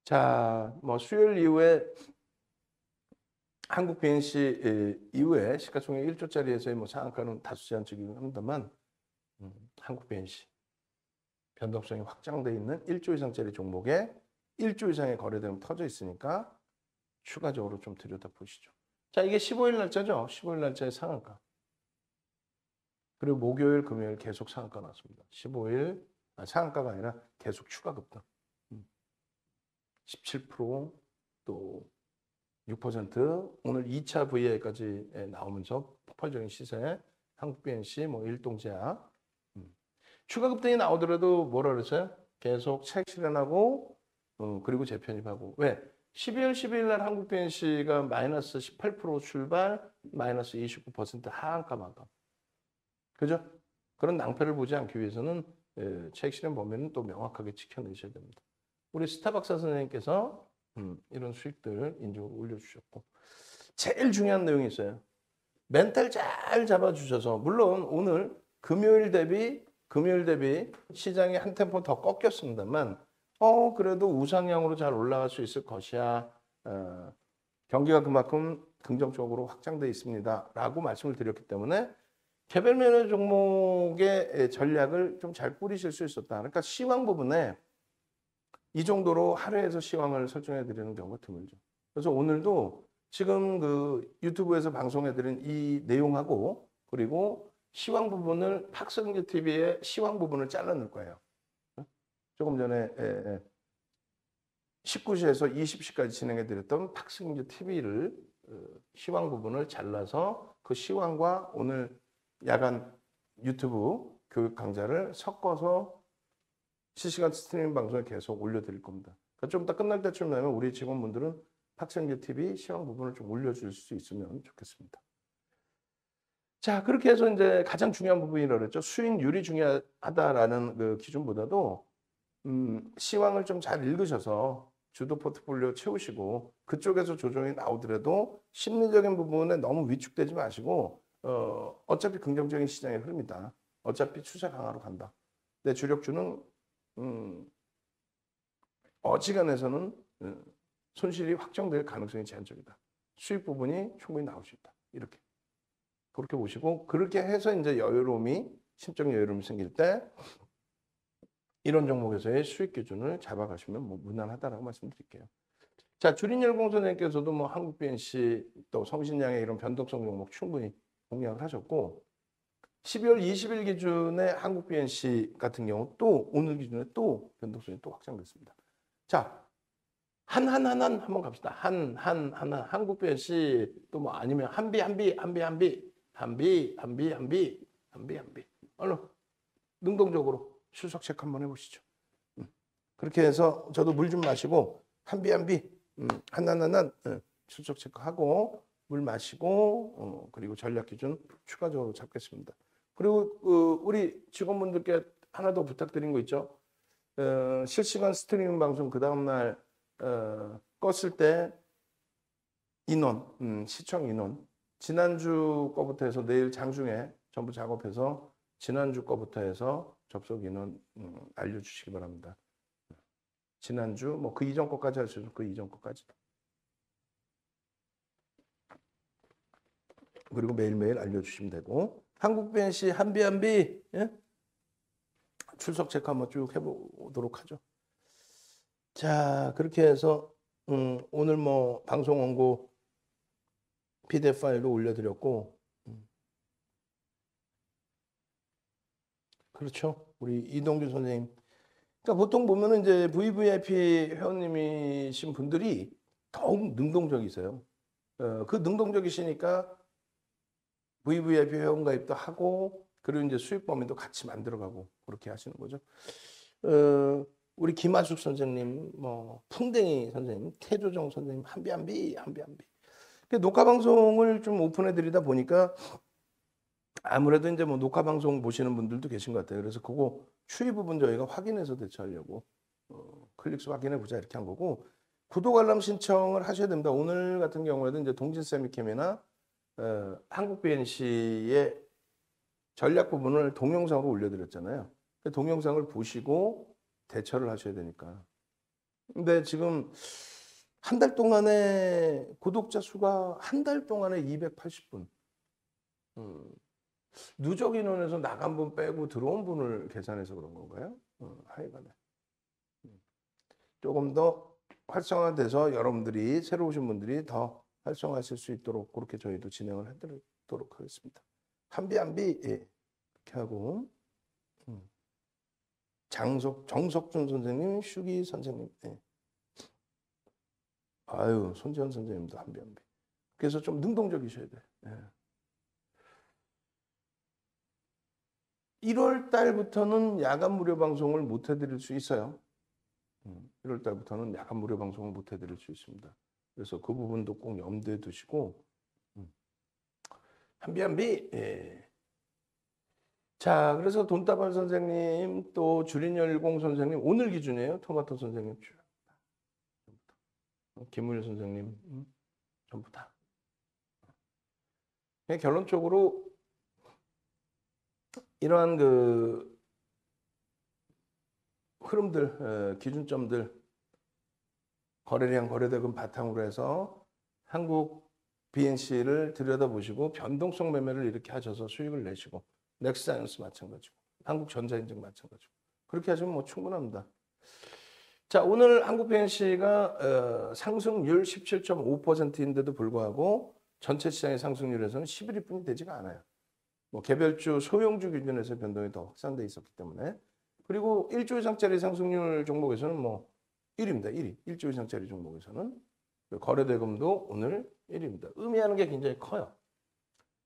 자, 뭐 수요일 이후에 한국 BNC 이후에 시가총액 1조짜리에서의 뭐 상한가는 다수 제한적이긴 합니다만 한국 BNC 변동성이 확장돼 있는 1조 이상짜리 종목에 1조 이상의 거래대금 터져 있으니까 추가적으로 좀 들여다보시죠. 자, 이게 15일 날짜죠. 15일 날짜의 상한가. 그리고 목요일, 금요일 계속 상한가 나왔습니다. 15일 상한가가 아니라 계속 추가 급등. 17%또 6% 오늘 2차 VI까지 나오면서 폭발적인 시세 한국 BNC 뭐 일동제약 추가 급등이 나오더라도 뭐라 그랬어요? 계속 차익 실현하고 그리고 재편입하고 왜? 12월 12일 날 한국 BNC가 마이너스 18% 출발 마이너스 29% 하한가 마감 그죠? 그런 낭패를 보지 않기 위해서는 차익 실현 범위는 또 명확하게 지켜내셔야 됩니다. 우리 스타박사 선생님께서 이런 수익들 인증으로 올려주셨고 제일 중요한 내용이 있어요. 멘탈 잘 잡아주셔서 물론 오늘 금요일 대비 시장이 한 템포 더 꺾였습니다만 그래도 우상향으로 잘 올라갈 수 있을 것이야. 경기가 그만큼 긍정적으로 확장돼 있습니다. 라고 말씀을 드렸기 때문에 개별 매매 종목의 전략을 좀 잘 꾸리실 수 있었다. 그러니까 시황 부분에 이 정도로 하루에서 시황을 설정해 드리는 경우가 드물죠. 그래서 오늘도 지금 그 유튜브에서 방송해 드린 이 내용하고 그리고 시황 부분을 박성규 TV의 시황 부분을 잘라 넣을 거예요. 조금 전에 19시에서 20시까지 진행해 드렸던 박성규 TV를 시황 부분을 잘라서 그 시황과 오늘 야간 유튜브 교육 강좌를 섞어서 실시간 스트리밍 방송에 계속 올려드릴 겁니다. 그러니까 좀 이따 끝날 때쯤 되면 우리 직원분들은 박성규 TV 시황 부분을 좀 올려줄 수 있으면 좋겠습니다. 자, 그렇게 해서 이제 가장 중요한 부분이라고 그랬죠. 수익률이 중요하다라는 그 기준보다도 시황을 좀 잘 읽으셔서 주도 포트폴리오 채우시고 그쪽에서 조정이 나오더라도 심리적인 부분에 너무 위축되지 마시고 어차피 긍정적인 시장의 흐름이다. 어차피 추세 강화로 간다. 내 주력주는 어지간해서는 손실이 확정될 가능성이 제한적이다. 수익 부분이 충분히 나올 수 있다. 이렇게 그렇게 보시고 그렇게 해서 이제 심적 여유로움이 생길 때 이런 종목에서의 수익 기준을 잡아가시면 뭐 무난하다라고 말씀드릴게요. 자, 주린열공 선생님께서도 뭐 한국 BNC 또 성신양의 이런 변동성 종목 충분히 공략을 하셨고 12월 20일 기준에 한국 BNC 같은 경우 또 오늘 기준에 또 변동성이 또 확장됐습니다. 자, 한번 갑시다. 한국 BNC 또 뭐 아니면 한비. 얼른 능동적으로 출석 체크 한번 해보시죠. 그렇게 해서 저도 물 좀 마시고 한비 출석 체크하고 물 마시고 그리고 전략 기준 추가적으로 잡겠습니다. 그리고 우리 직원분들께 하나 더 부탁드린 거 있죠. 실시간 스트리밍 방송 그 다음날 껐을 때 인원, 시청 인원 지난주 거부터 해서 내일 장중에 전부 작업해서 지난주 거부터 해서 접속 인원 알려주시기 바랍니다. 지난주 뭐 그 이전 거까지 할 수 있어요. 그 이전 거까지. 그리고 매일매일 알려주시면 되고 한국 BNC 한비 예? 출석 체크 한번 쭉 해보도록 하죠. 자, 그렇게 해서 오늘 뭐 방송 원고 PDF 파일도 올려드렸고 그렇죠. 우리 이동규 선생님. 그러니까 보통 보면은 이제 VVIP 회원님이신 분들이 더욱 능동적이세요. 그 능동적이시니까 VVIP 회원 가입도 하고 그리고 이제 수익 범위도 같이 만들어가고 그렇게 하시는 거죠. 우리 김하숙 선생님, 뭐 풍뎅이 선생님, 태조정 선생님, 한비. 녹화 방송을 좀 오픈해 드리다 보니까 아무래도 이제 뭐 녹화 방송 보시는 분들도 계신 것 같아요. 그래서 그거 추이 부분 저희가 확인해서 대처하려고 클릭수 확인해 보자 이렇게 한 거고 구독 알람 신청을 하셔야 됩니다. 오늘 같은 경우에도 이제 동진 세미캠이나 한국 BNC의 전략 부분을 동영상으로 올려드렸잖아요. 동영상을 보시고 대처를 하셔야 되니까 근데 지금 한 달 동안에 구독자 수가 한 달 동안에 280분. 누적 인원에서 나간 분 빼고 들어온 분을 계산해서 그런 건가요? 하여간에. 조금 더 활성화돼서 여러분들이 새로 오신 분들이 더 활성화하실 수 있도록 그렇게 저희도 진행을 해드리도록 하겠습니다. 한비 예, 이렇게 하고 정석준 선생님, 슈기 선생님, 예. 아유 손지현 선생님도 한비. 그래서 좀 능동적이셔야 돼. 예. 1월 달부터는 야간 무료 방송을 못 해드릴 수 있어요. 1월 달부터는 야간 무료 방송을 못 해드릴 수 있습니다. 그래서 그 부분도 꼭 염두에 두시고 한비. 예. 자, 그래서 돈다발 선생님 또 주린열공 선생님 오늘 기준이에요. 토마토 선생님 김우일 선생님 전부 다. 결론적으로 이러한 그 흐름들, 기준점들, 거래량, 거래대금 바탕으로 해서 한국 BNC를 들여다보시고 변동성 매매를 이렇게 하셔서 수익을 내시고 넥스사이언스 마찬가지고 한국전자인증 마찬가지고 그렇게 하시면 뭐 충분합니다. 자, 오늘 한국 BNC가 상승률 17.5%인데도 불구하고 전체 시장의 상승률에서는 11위뿐이 되지가 않아요. 뭐 개별주, 소형주 기준에서 변동이 더 확산돼 있었기 때문에 그리고 1조 이상짜리 상승률 종목에서는 뭐 1위입니다. 1위. 1조 이상짜리 종목에서는 거래대금도 오늘 1위입니다. 의미하는 게 굉장히 커요.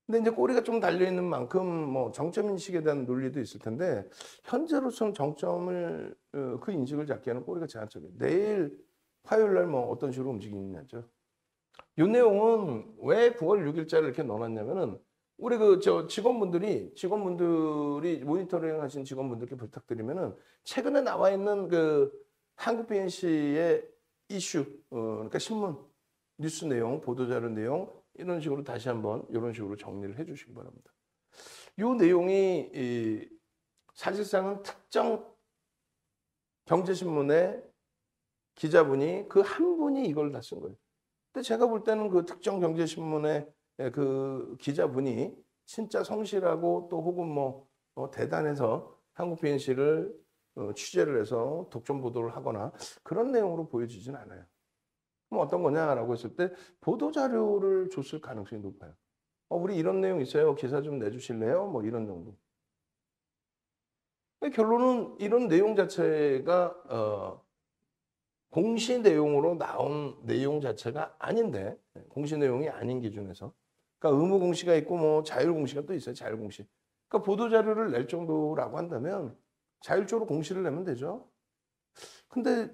근데 이제 꼬리가 좀 달려있는 만큼 뭐 정점 인식에 대한 논리도 있을 텐데 현재로서는 정점을 그 인식을 잡기에는 꼬리가 제한적이에요. 내일 화요일 날 뭐 어떤 식으로 움직이냐죠. 이 내용은 왜 9월 6일자를 이렇게 넣어놨냐면은 우리 그 직원분들이 모니터링 하신 직원분들께 부탁드리면은 최근에 나와 있는 그 한국 BNC의 이슈, 그러니까 신문, 뉴스 내용, 보도자료 내용 이런 식으로 다시 한번 이런 식으로 정리를 해주시기 바랍니다. 이 내용이 사실상은 특정 경제신문의 기자분이 그 한 분이 이걸 다 쓴 거예요. 근데 제가 볼 때는 그 특정 경제신문의 그 기자분이 진짜 성실하고 또 혹은 뭐 대단해서 한국 BNC를 취재를 해서 독점 보도를 하거나 그런 내용으로 보여지진 않아요. 그럼 어떤 거냐라고 했을 때 보도자료를 줬을 가능성이 높아요. 우리 이런 내용 있어요. 기사 좀 내주실래요? 뭐 이런 정도. 결론은 이런 내용 자체가 공시 내용으로 나온 내용 자체가 아닌데 공시 내용이 아닌 기준에서 그러니까 의무 공시가 있고 뭐 자율 공시가 또 있어요. 자율 공시. 그러니까 보도 자료를 낼 정도라고 한다면 자율적으로 공시를 내면 되죠. 근데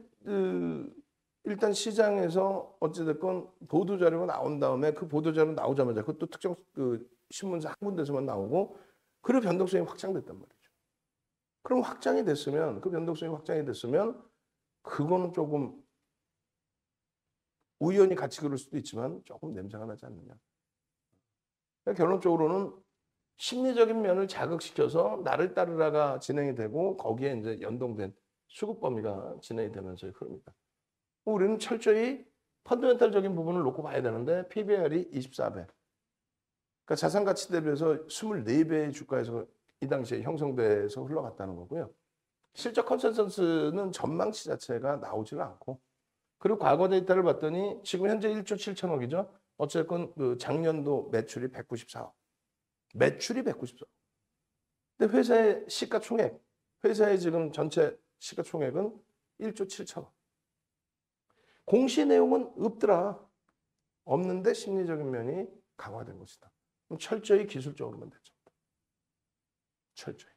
일단 시장에서 어찌됐건 보도 자료가 나온 다음에 그 보도 자료 나오자마자 그것도 특정 그 신문사 한 군데서만 나오고 그리고 변동성이 확장됐단 말이죠. 그럼 확장이 됐으면 그 변동성이 확장이 됐으면 그거는 조금 우연히 같이 그럴 수도 있지만 조금 냄새가 나지 않느냐. 그러니까 결론적으로는 심리적인 면을 자극시켜서 나를 따르라가 진행이 되고 거기에 이제 연동된 수급 범위가 진행이 되면서 흐릅니다. 우리는 철저히 펀더멘탈적인 부분을 놓고 봐야 되는데 PBR이 24배. 그러니까 자산 가치 대비해서 24배의 주가에서 이 당시에 형성돼서 흘러갔다는 거고요. 실적 컨센서스는 전망치 자체가 나오지가 않고 그리고 과거 데이터를 봤더니 지금 현재 1조 7천억이죠. 어쨌건 그 작년도 매출이 194억. 매출이 194억. 근데 회사의 시가총액, 회사의 지금 전체 시가총액은 1조 7천억. 공시 내용은 없더라. 없는데 심리적인 면이 강화된 것이다. 그럼 철저히 기술적으로만 됐죠. 철저히.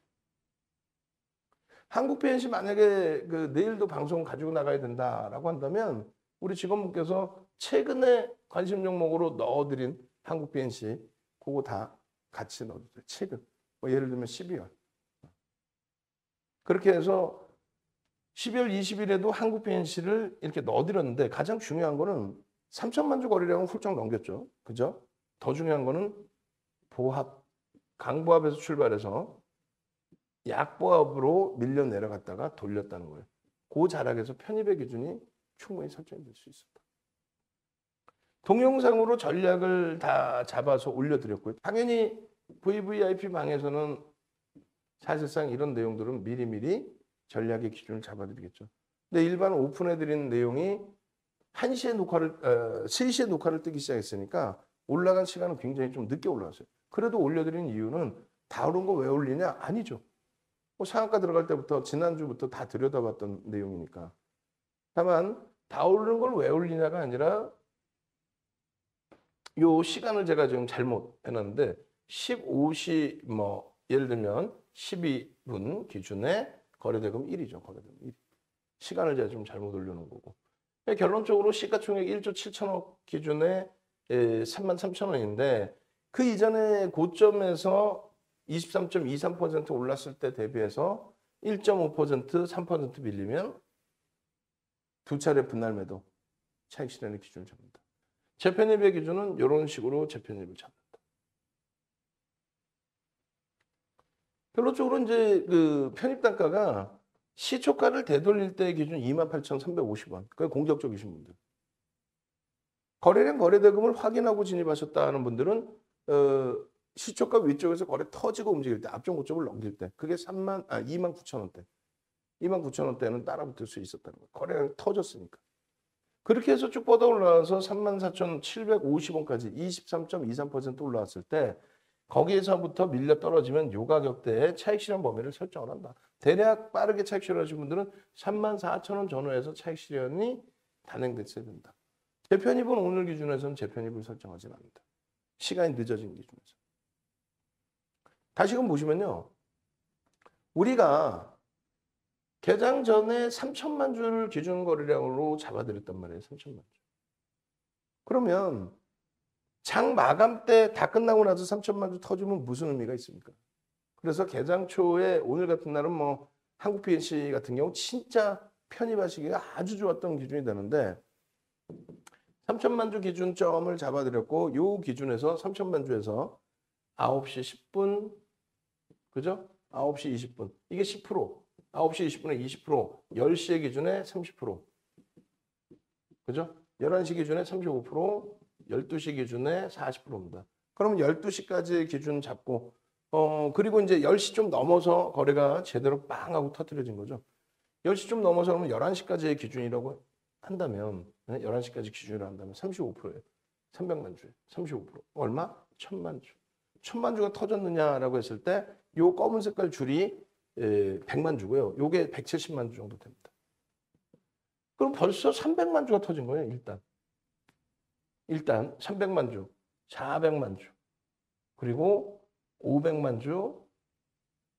한국 BNC 만약에 그 내일도 방송 가지고 나가야 된다라고 한다면 우리 직원분께서 최근에 관심 종목으로 넣어드린 한국 BNC 그거 다 같이 넣어주세요. 최근. 뭐 예를 들면 12월. 그렇게 해서 12월 20일에도 한국 BNC를 이렇게 넣어드렸는데 가장 중요한 거는 3천만 주 거래량은 훌쩍 넘겼죠. 그죠? 더 중요한 거는 보합, 강보합에서 출발해서 약보합으로 밀려 내려갔다가 돌렸다는 거예요. 그 자락에서 편입의 기준이 충분히 설정이 될 수 있었다. 동영상으로 전략을 다 잡아서 올려드렸고요. 당연히 VVIP 방에서는 사실상 이런 내용들은 미리미리 전략의 기준을 잡아드리겠죠. 근데 일반 오픈해드리는 내용이 3시에 녹화를 뜨기 시작했으니까 올라간 시간은 굉장히 좀 늦게 올라왔어요. 그래도 올려드린 이유는 다른 거 왜 올리냐? 아니죠. 뭐 상한가 들어갈 때부터 지난주부터 다 들여다봤던 내용이니까. 다만 다 오르는 걸 왜 올리냐가 아니라 요 시간을 제가 지금 잘못 해놨는데 15시 뭐 예를 들면 12분 기준에 거래대금 1이죠. 거래대금 1. 시간을 제가 좀 잘못 올려놓은 거고. 결론적으로 시가총액 1조 7천억 기준에 33,000원인데 그 이전에 고점에서 23.23% 올랐을 때 대비해서 1.5%, 3% 밀리면 두 차례 분할 매도 차익 실현의 기준을 잡는다. 재편입의 기준은 이런 식으로 재편입을 잡는다. 결론적으로 이제 그 편입 단가가 시초가를 되돌릴 때의 기준 28,350원. 그게 공격적이신 분들. 거래량 거래대금을 확인하고 진입하셨다는 분들은 시초가 위쪽에서 거래 터지고 움직일 때 앞쪽 고점을 넘길 때 그게 29,000원대. 29,000원대는 따라붙을 수 있었다는 거예요. 거래량이 터졌으니까. 그렇게 해서 쭉 뻗어 올라와서 34,750원까지 23.23% 올라왔을 때 거기에서부터 밀려 떨어지면 요 가격대에 차익 실현 범위를 설정을 한다. 대략 빠르게 차익 실현하신 분들은 34,000원 전후에서 차익 실현이 단행됐어야 된다. 재편입은 오늘 기준에서는 재편입을 설정하지 않는다. 시간이 늦어진 기준에서. 다시금 보시면요. 우리가 개장 전에 3천만 주를 기준 거래량으로 잡아드렸단 말이에요. 3천만 주. 그러면 장 마감 때 다 끝나고 나서 3천만 주 터주면 무슨 의미가 있습니까? 그래서 개장 초에 오늘 같은 날은 뭐 한국 PNC 같은 경우 진짜 편입하시기가 아주 좋았던 기준이 되는데 3천만 주 기준점을 잡아드렸고 요 기준에서 3천만 주에서 9시 10분 그죠? 9시 20분 이게 10% 9시 20분에 20% 10시의 기준에 30% 그죠? 11시 기준에 35% 12시 기준에 40%입니다. 그러면 12시까지의 기준 잡고 그리고 이제 10시 좀 넘어서 거래가 제대로 빵 하고 터뜨려진 거죠. 10시 좀 넘어서 그러면 11시까지의 기준이라고 한다면 11시까지 기준으로 한다면 35%예요. 300만 주에 35%. 얼마? 1,000만 주. 1,000만 주가 터졌느냐라고 했을 때 요 검은 색깔 줄이 100만 주고요. 요게 170만 주 정도 됩니다. 그럼 벌써 300만 주가 터진 거예요, 일단 300만 주, 400만 주, 그리고 500만 주,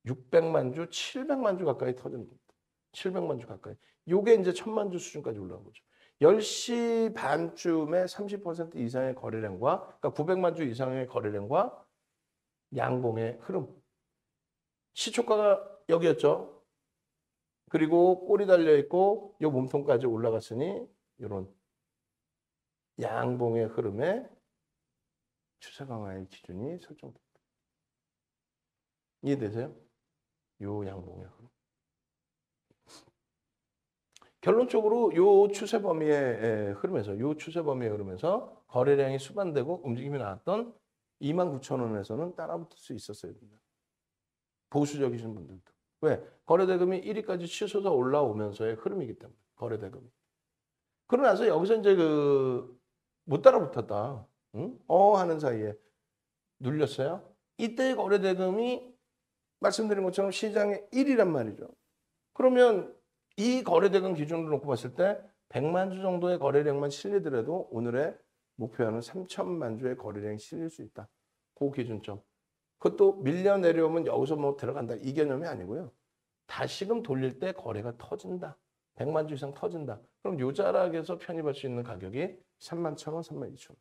600만 주, 700만 주 가까이 터진 겁니다. 700만 주 가까이. 요게 이제 1,000만 주 수준까지 올라온 거죠. 10시 반쯤에 30% 이상의 거래량과, 그러니까 900만 주 이상의 거래량과 양봉의 흐름. 시초가가 여기였죠. 그리고 꼬리 달려있고 요 몸통까지 올라갔으니 이런 양봉의 흐름에 추세 강화의 기준이 설정됩니다. 이해되세요? 요 양봉의 흐름. 결론적으로 요 추세 범위의 흐름에서 거래량이 수반되고 움직임이 나왔던 29,000원에서는 따라붙을 수 있었어야 됩니다. 보수적이신 분들도. 왜? 거래대금이 1위까지 치솟아 올라오면서의 흐름이기 때문에 거래대금이. 그러고 나서 여기서 이제 못 따라붙었다. 응? 하는 사이에 눌렸어요. 이때의 거래대금이 말씀드린 것처럼 시장의 1위란 말이죠. 그러면 이 거래대금 기준으로 놓고 봤을 때 100만 주 정도의 거래량만 실리더라도 오늘의 목표하는 3천만 주의 거래량이 실릴 수 있다. 그 기준점. 그것도 밀려 내려오면 여기서 뭐 들어간다. 이 개념이 아니고요. 다시금 돌릴 때 거래가 터진다. 100만 주 이상 터진다. 그럼 요 자락에서 편입할 수 있는 가격이 31,000원, 32,000원.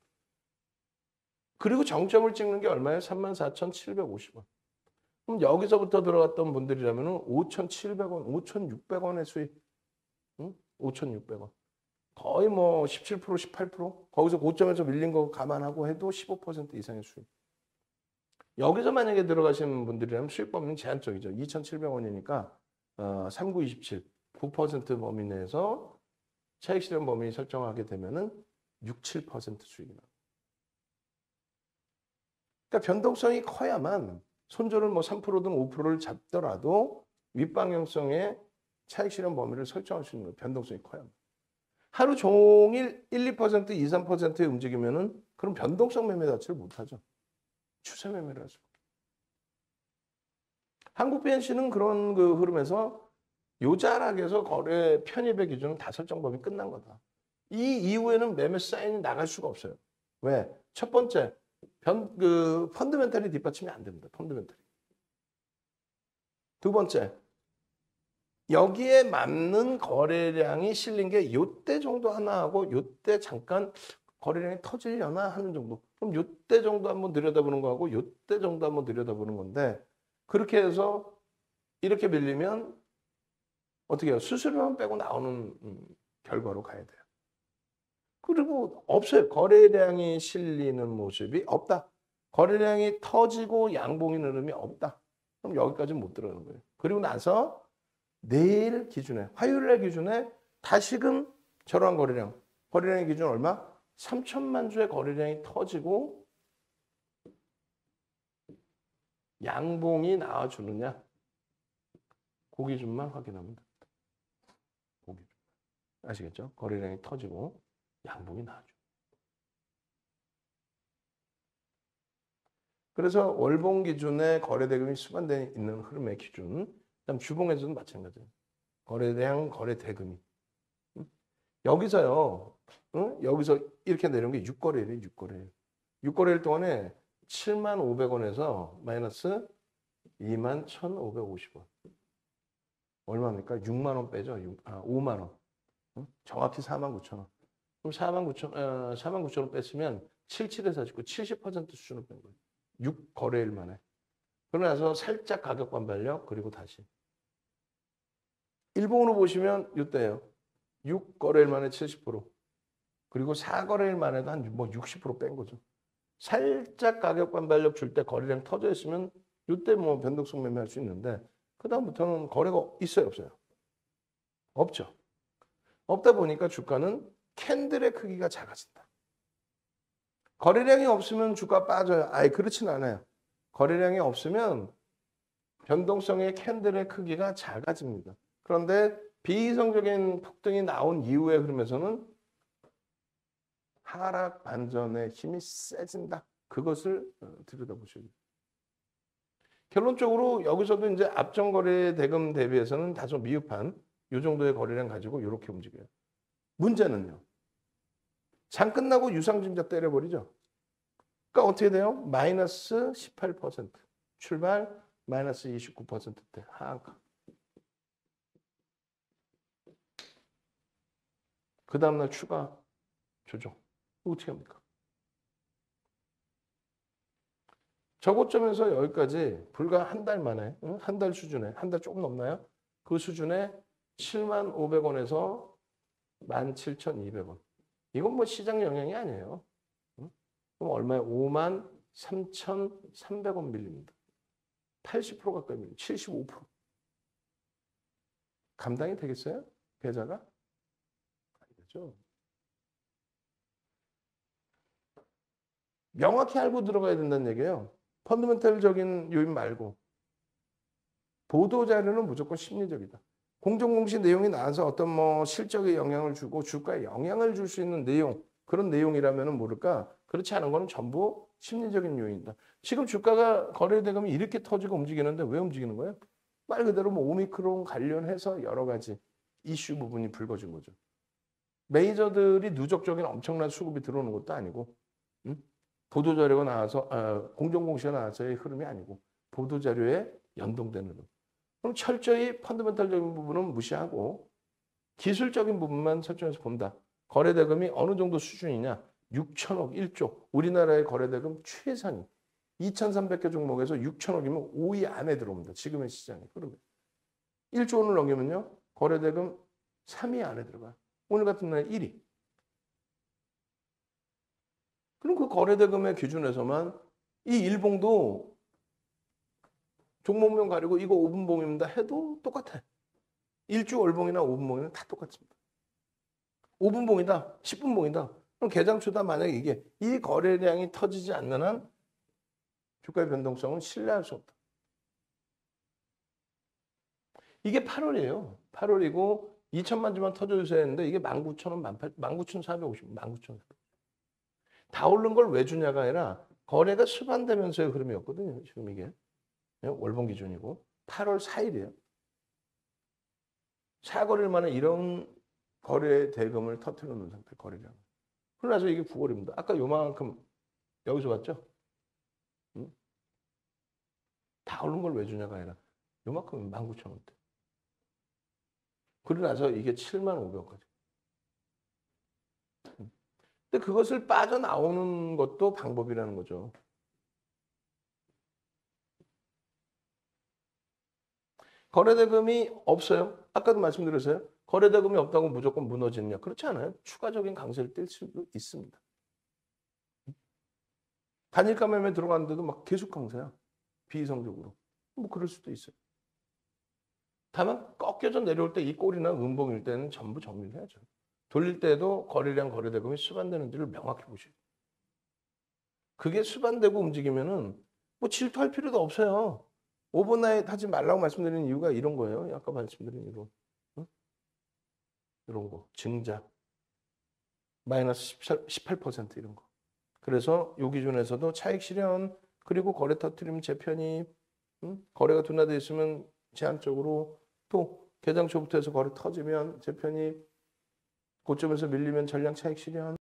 그리고 정점을 찍는 게 얼마예요? 34,750원. 그럼 여기서부터 들어갔던 분들이라면 5,700원, 5,600원의 수익. 응? 5,600원. 거의 뭐 17%, 18%? 거기서 고점에서 밀린 거 감안하고 해도 15% 이상의 수익. 여기서 만약에 들어가시는 분들이라면 수익 범위는 제한적이죠. 2,700원이니까 3927, 9% 범위 내에서 차익 실현 범위 설정하게 되면은 6, 7% 수익이 나요. 그러니까 변동성이 커야만 손절을 뭐 3%든 5%를 잡더라도 윗방향성의 차익 실현 범위를 설정할 수 있는 거예요. 변동성이 커야만. 하루 종일 1, 2%, 2, 3%에 움직이면은 그럼 변동성 매매 자체를 못 하죠. 추세 매매를 하죠. 한국 BNC는 그런 그 흐름에서 요자락에서 거래 편입의 기준은 다 설정 범위 끝난 거다. 이 이후에는 매매 사인이 나갈 수가 없어요. 왜? 첫 번째, 펀드멘탈이 뒷받침이 안 됩니다. 펀드멘탈이. 두 번째, 여기에 맞는 거래량이 실린 게 요때 정도 하나 하고 요때 잠깐 거래량이 터지려나 하는 정도. 그럼 요때 정도 한번 들여다보는 거하고 요때 정도 한번 들여다보는 건데 그렇게 해서 이렇게 밀리면 어떻게 해요? 수수료만 빼고 나오는 결과로 가야 돼요. 그리고 없어요. 거래량이 실리는 모습이 없다. 거래량이 터지고 양봉이 흐름이 없다. 그럼 여기까지 못 들어가는 거예요. 그리고 나서 내일 기준에, 화요일날 기준에 다시금 저러한 거래량. 거래량의 기준 얼마? 3천만 주의 거래량이 터지고 양봉이 나와주느냐. 그 기준만 확인하면 됩니다. 그 기준. 아시겠죠? 거래량이 터지고 양봉이 나와줘. 그래서 월봉 기준에 거래대금이 수반되어 있는 흐름의 기준. 그다음 주봉에서는 마찬가지예요. 거래량, 거래대금이. 여기서요. 여기서 이렇게 내려온 게 6거래일이에요. 6거래일. 6거래일 동안에 75,500원에서 마이너스 21,550원. 얼마입니까? 6만 원 빼죠. 5만 원. 정확히 49,000원. 그럼 49,000원 뺐으면 77에 49, 70% 수준으로 뺀 거예요. 6거래일 만에. 그러고 나서 살짝 가격 반발력, 그리고 다시. 일봉으로 보시면 이때예요. 6거래일 만에 70%. 그리고 4거래일 만에도 한 뭐 60%뺀 거죠. 살짝 가격 반발력 줄 때 거래량 터져 있으면 이때 뭐 변동성 매매할 수 있는데 그다음부터는 거래가 있어요, 없어요? 없죠. 없다 보니까 주가는 캔들의 크기가 작아진다. 거래량이 없으면 주가 빠져요. 아예 그렇진 않아요. 거래량이 없으면 변동성의 캔들의 크기가 작아집니다. 그런데 비이성적인 폭등이 나온 이후의 흐름에서는 하락 반전의 힘이 세진다. 그것을 들여다보셔야 돼요. 결론적으로 여기서도 이제 앞전 거래 대금 대비해서는 다소 미흡한 이 정도의 거래량 가지고 이렇게 움직여요. 문제는요. 장 끝나고 유상증자 때려버리죠. 그러니까 어떻게 돼요? 마이너스 18%. 출발 마이너스 29%대 하한가. 그 다음날 추가 조정. 어떻게 합니까? 저고점에서 여기까지 불과 한 달 만에, 한 달 수준에, 한 달 조금 넘나요? 그 수준에 75,000원에서 17,200원. 이건 뭐 시장 영향이 아니에요. 그럼 얼마에 53,300원 밀립니다. 80% 가까이 밀립니다. 75%. 감당이 되겠어요? 계좌가? 아니죠. 명확히 알고 들어가야 된다는 얘기예요. 펀더멘탈적인 요인 말고. 보도자료는 무조건 심리적이다. 공정공시 내용이 나와서 어떤 뭐 실적에 영향을 주고 주가에 영향을 줄 수 있는 내용, 그런 내용이라면 모를까? 그렇지 않은 거는 전부 심리적인 요인이다. 지금 주가가 거래대금이 이렇게 터지고 움직이는데 왜 움직이는 거예요? 말 그대로 뭐 오미크론 관련해서 여러 가지 이슈 부분이 불거진 거죠. 메이저들이 누적적인 엄청난 수급이 들어오는 것도 아니고, 보도자료가 나와서, 공정공시가 나와서의 흐름이 아니고, 보도자료에 연동되는 흐름. 그럼 철저히 펀더멘탈적인 부분은 무시하고 기술적인 부분만 설정해서 본다. 거래대금이 어느 정도 수준이냐? 6천억, 1조. 우리나라의 거래대금 최상위. 2,300개 종목에서 6천억이면 5위 안에 들어옵니다. 지금의 시장에. 그러면 1조 원을 넘기면요. 거래대금 3위 안에 들어가요. 오늘 같은 날 1위. 그럼 그 거래대금의 기준에서만 이 일봉도 종목명 가리고 이거 5분봉입니다 해도 똑같아. 일주 월봉이나 5분봉이나 다 똑같습니다. 5분봉이다, 10분봉이다. 그럼 개장초다 만약에 이게 이 거래량이 터지지 않는 한 주가의 변동성은 신뢰할 수 없다. 이게 8월이에요. 8월이고 2천만 주만 터져주세요 했는데 이게 19,000원, 19,450원, 19,400원. 다 오른 걸 왜 주냐가 아니라 거래가 수반되면서의 흐름이었거든요. 지금 이게. 월봉 기준이고. 8월 4일이에요. 사거리일 만한 이런 거래 대금을 터뜨려 놓은 상태, 거래량. 그러나서 이게 9월입니다. 아까 요만큼 여기서 봤죠? 응? 다 오른 걸 왜 주냐가 아니라 요만큼 19,000원대. 그러고 나서 이게 75,500원까지. 근데 그것을 빠져나오는 것도 방법이라는 거죠. 거래대금이 없어요. 아까도 말씀드렸어요. 거래대금이 없다고 무조건 무너지느냐. 그렇지 않아요. 추가적인 강세를 띨 수도 있습니다. 단일가 매매 들어갔는데도 막 계속 강세야. 비이성적으로. 뭐 그럴 수도 있어요. 다만 꺾여져 내려올 때 이 꼴이나 음봉일 때는 전부 정리를 해야죠. 돌릴 때도 거래량 거래대금이 수반되는지를 명확히 보셔야 돼요. 그게 수반되고 움직이면은 뭐 질투할 필요도 없어요. 오버나잇 하지 말라고 말씀드리는 이유가 이런 거예요. 아까 말씀드린 이런, 응? 이런 거. 증자. 마이너스 18% 이런 거. 그래서 요 기준에서도 차익 실현 그리고 거래 터트림 재편입, 응? 거래가 둔화되어 있으면 제한적으로 또 개장 초부터 해서 거래 터지면 재편입 고점에서 밀리면 전량 차익 실현